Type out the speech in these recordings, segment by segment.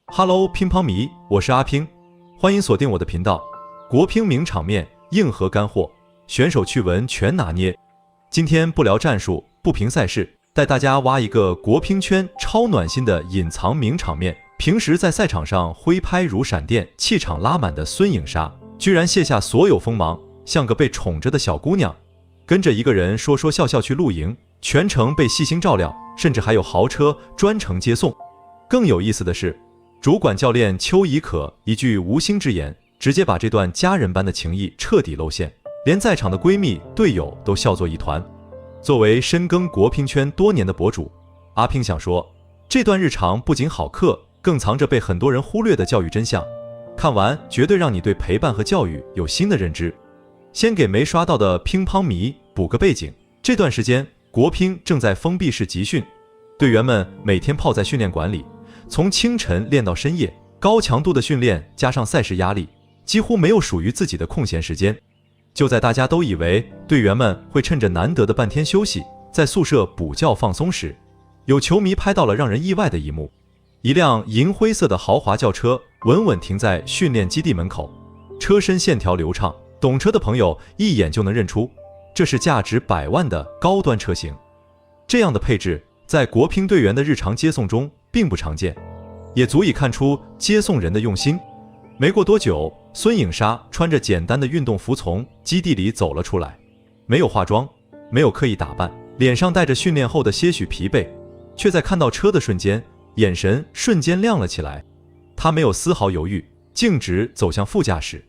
Hello， 乒乓迷，我是阿乒，欢迎锁定我的频道。国乒名场面，硬核干货，选手趣闻全拿捏。今天不聊战术，不评赛事，带大家挖一个国乒圈超暖心的隐藏名场面。平时在赛场上挥拍如闪电，气场拉满的孙颖莎，居然卸下所有锋芒，像个被宠着的小姑娘，跟着一个人说说笑笑去露营，全程被细心照料，甚至还有豪车专程接送。更有意思的是，主管教练邱怡可一句无心之言，直接把这段家人般的情谊彻底露馅，连在场的闺蜜队友都笑作一团。作为深耕国乒圈多年的博主，阿乒想说，这段日常不仅好嗑，更藏着被很多人忽略的教育真相，看完绝对让你对陪伴和教育有新的认知。先给没刷到的乒乓迷补个背景，这段时间国乒正在封闭式集训，队员们每天泡在训练馆里，从清晨练到深夜，高强度的训练加上赛事压力，几乎没有属于自己的空闲时间。就在大家都以为队员们会趁着难得的半天休息，在宿舍补觉放松时，有球迷拍到了让人意外的一幕。一辆银灰色的豪华轿车稳稳停在训练基地门口，车身线条流畅，懂车的朋友一眼就能认出，这是价值100万的高端车型。这样的配置在国乒队员的日常接送中并不常见，也足以看出接送人的用心。没过多久，孙颖莎穿着简单的运动服从基地里走了出来，没有化妆，没有刻意打扮，脸上带着训练后的些许疲惫，却在看到车的瞬间，眼神瞬间亮了起来。她没有丝毫犹豫，径直走向副驾驶，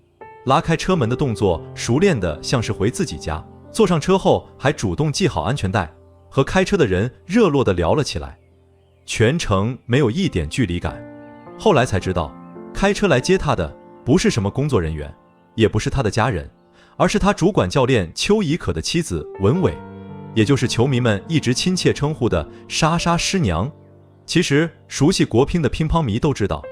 拉开车门的动作熟练的像是回自己家。坐上车后还主动系好安全带，和开车的人热络地聊了起来，全程没有一点距离感。后来才知道，开车来接他的不是什么工作人员，也不是他的家人，而是他主管教练邱怡可的妻子文伟，也就是球迷们一直亲切称呼的莎莎师娘。其实熟悉国乒的乒乓迷都知道，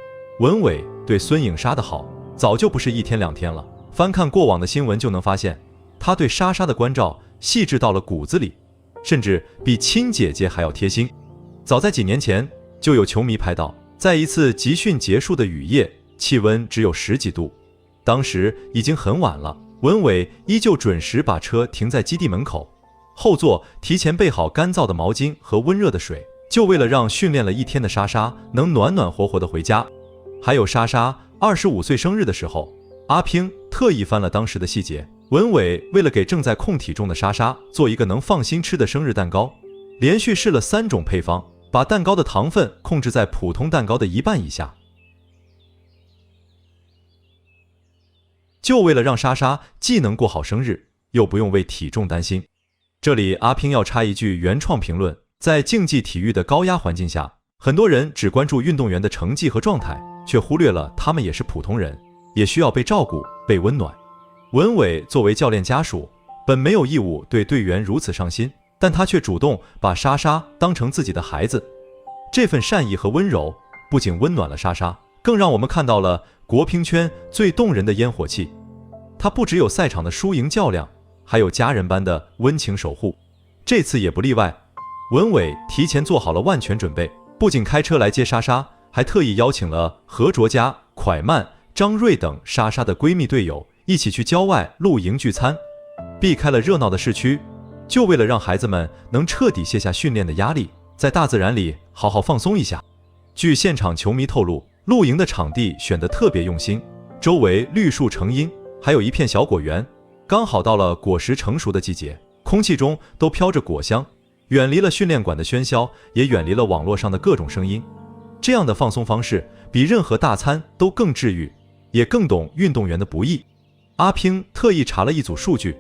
文伟对孙颖莎的好早就不是一天两天了，翻看过往的新闻就能发现，他对莎莎的关照细致到了骨子里，甚至比亲姐姐还要贴心。早在几年前，就有球迷拍到，在一次集训结束的雨夜，气温只有10几度，当时已经很晚了，文伟依旧准时把车停在基地门口，后座提前备好干燥的毛巾和温热的水，就为了让训练了一天的莎莎能暖暖和和的回家。还有莎莎25岁生日的时候，阿乒特意翻了当时的细节，文伟为了给正在控体重的莎莎做一个能放心吃的生日蛋糕，连续试了3种配方，把蛋糕的糖分控制在普通蛋糕的1半以下，就为了让莎莎既能过好生日，又不用为体重担心。这里阿乒要插一句原创评论，在竞技体育的高压环境下，很多人只关注运动员的成绩和状态，却忽略了他们也是普通人，也需要被照顾、被温暖。文伟作为教练家属，本没有义务对队员如此上心，但他却主动把莎莎当成自己的孩子。这份善意和温柔不仅温暖了莎莎，更让我们看到了国乒圈最动人的烟火气。他不只有赛场的输赢较量，还有家人般的温情守护。这次也不例外，文伟提前做好了万全准备，不仅开车来接莎莎，还特意邀请了何卓佳、蒯曼、张睿等莎莎的闺蜜队友一起去郊外露营聚餐，避开了热闹的市区，就为了让孩子们能彻底卸下训练的压力，在大自然里好好放松一下。据现场球迷透露，露营的场地选得特别用心，周围绿树成荫，还有一片小果园，刚好到了果实成熟的季节，空气中都飘着果香，远离了训练馆的喧嚣，也远离了网络上的各种声音。这样的放松方式比任何大餐都更治愈，也更懂运动员的不易。阿乒特意查了一组数据，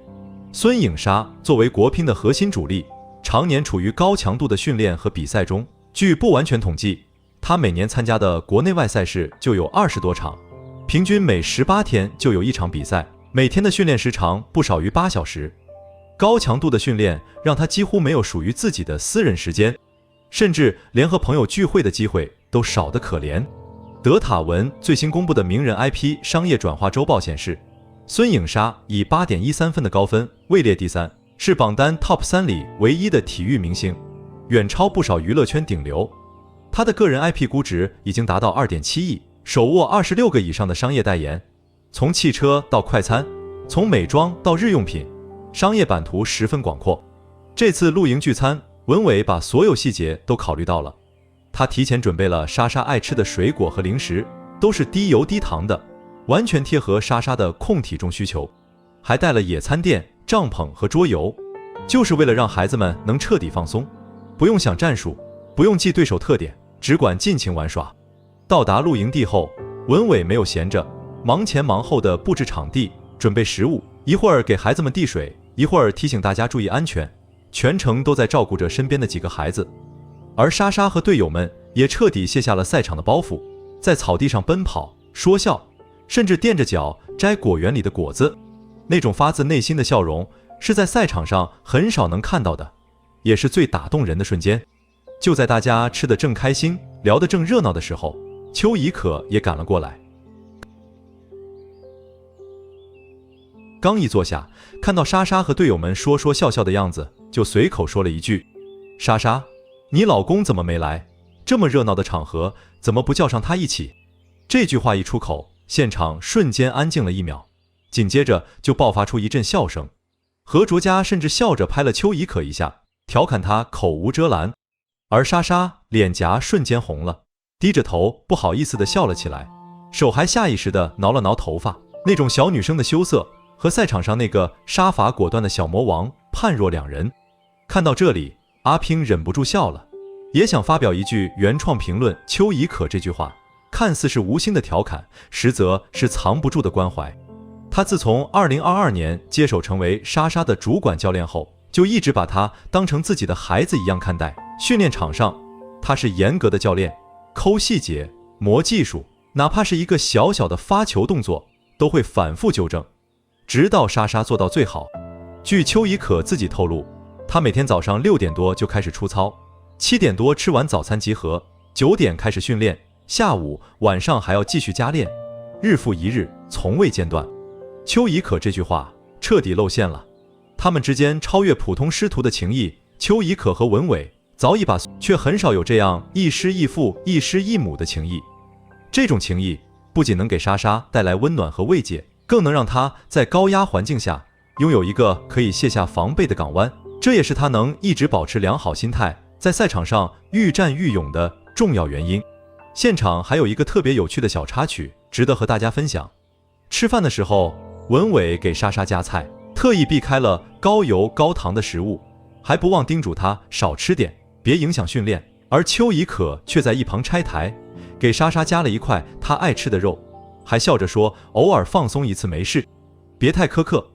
孙颖莎作为国乒的核心主力，常年处于高强度的训练和比赛中。据不完全统计，她每年参加的国内外赛事就有20多场，平均每18天就有1场比赛，每天的训练时长不少于8小时。高强度的训练让她几乎没有属于自己的私人时间，甚至连和朋友聚会的机会都少得可怜。德塔文最新公布的名人 IP 商业转化周报显示，孙颖莎以8.13分的高分位列第3，是榜单 Top 3里唯一的体育明星，远超不少娱乐圈顶流。他的个人 IP 估值已经达到 2.7 亿，手握26个以上的商业代言，从汽车到快餐，从美妆到日用品，商业版图十分广阔。这次露营聚餐，文伟把所有细节都考虑到了。他提前准备了莎莎爱吃的水果和零食，都是低油低糖的，完全贴合莎莎的控体重需求。还带了野餐垫、帐篷和桌游，就是为了让孩子们能彻底放松，不用想战术，不用记对手特点，只管尽情玩耍。到达露营地后，文伟没有闲着，忙前忙后的布置场地，准备食物，一会儿给孩子们递水，一会儿提醒大家注意安全，全程都在照顾着身边的几个孩子。而莎莎和队友们也彻底卸下了赛场的包袱，在草地上奔跑、说笑，甚至垫着脚摘果园里的果子。那种发自内心的笑容，是在赛场上很少能看到的，也是最打动人的瞬间。就在大家吃得正开心、聊得正热闹的时候，邱怡可也赶了过来。刚一坐下，看到莎莎和队友们说说笑笑的样子，就随口说了一句：“莎莎，你老公怎么没来？这么热闹的场合，怎么不叫上他一起？”这句话一出口，现场瞬间安静了1秒，紧接着就爆发出一阵笑声。何卓佳甚至笑着拍了邱怡可一下，调侃她口无遮拦。而莎莎脸颊瞬间红了，低着头不好意思地笑了起来，手还下意识地挠了挠头发，那种小女生的羞涩和赛场上那个杀伐果断的小魔王判若两人。看到这里，阿平忍不住笑了，也想发表一句原创评论。邱怡可这句话看似是无心的调侃，实则是藏不住的关怀。他自从2022年接手成为莎莎的主管教练后，就一直把她当成自己的孩子一样看待。训练场上，他是严格的教练，抠细节、磨技术，哪怕是一个小小的发球动作，都会反复纠正，直到莎莎做到最好。据邱怡可自己透露，她每天早上6点多就开始出操，7点多吃完早餐集合，9点开始训练，下午、晚上还要继续加练，日复一日，从未间断。邱怡可这句话彻底露馅了，他们之间超越普通师徒的情谊，邱怡可和文伟早已把，却很少有这样亦师亦父、亦师亦母的情谊。这种情谊不仅能给莎莎带来温暖和慰藉，更能让她在高压环境下拥有一个可以卸下防备的港湾。这也是她能一直保持良好心态，在赛场上愈战愈勇的重要原因。现场还有一个特别有趣的小插曲，值得和大家分享。吃饭的时候，文伟给莎莎夹菜，特意避开了高油高糖的食物，还不忘叮嘱她少吃点，别影响训练。而邱怡可却在一旁拆台，给莎莎夹了一块她爱吃的肉，还笑着说偶尔放松一次没事，别太苛刻。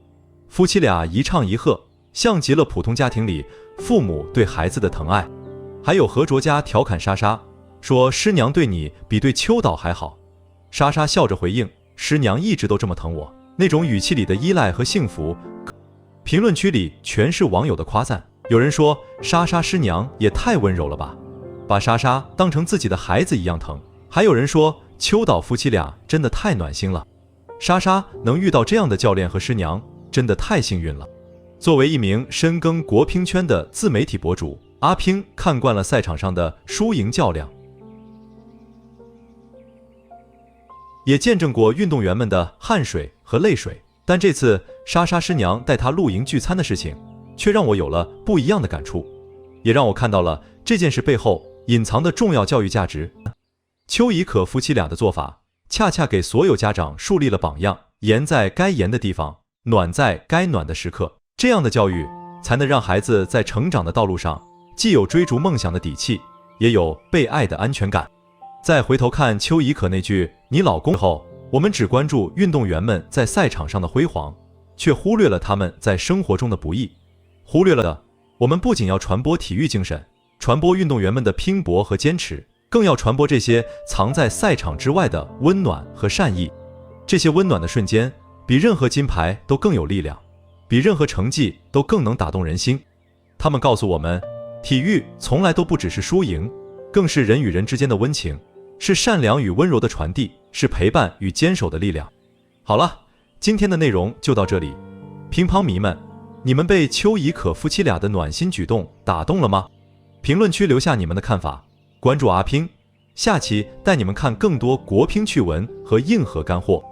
夫妻俩一唱一和，像极了普通家庭里父母对孩子的疼爱。还有何卓佳调侃莎莎说师娘对你比对秋岛还好，莎莎笑着回应师娘一直都这么疼我，那种语气里的依赖和幸福。评论区里全是网友的夸赞，有人说莎莎师娘也太温柔了吧，把莎莎当成自己的孩子一样疼。还有人说秋岛夫妻俩真的太暖心了，莎莎能遇到这样的教练和师娘真的太幸运了。作为一名深耕国乒圈的自媒体博主，阿乒看惯了赛场上的输赢较量，也见证过运动员们的汗水和泪水，但这次莎莎师娘带她露营聚餐的事情，却让我有了不一样的感触，也让我看到了这件事背后隐藏的重要教育价值。邱怡可夫妻俩的做法，恰恰给所有家长树立了榜样，严在该严的地方，暖在该暖的时刻，这样的教育才能让孩子在成长的道路上，既有追逐梦想的底气，也有被爱的安全感。再回头看邱怡可那句你老公后，我们只关注运动员们在赛场上的辉煌，却忽略了他们在生活中的不易。忽略了的，我们不仅要传播体育精神，传播运动员们的拼搏和坚持，更要传播这些藏在赛场之外的温暖和善意。这些温暖的瞬间，比任何金牌都更有力量，比任何成绩都更能打动人心。他们告诉我们，体育从来都不只是输赢，更是人与人之间的温情，是善良与温柔的传递，是陪伴与坚守的力量。好了，今天的内容就到这里。乒乓迷们，你们被邱怡可夫妻俩的暖心举动打动了吗？评论区留下你们的看法。关注阿拼，下期带你们看更多国乒趣闻和硬核干货。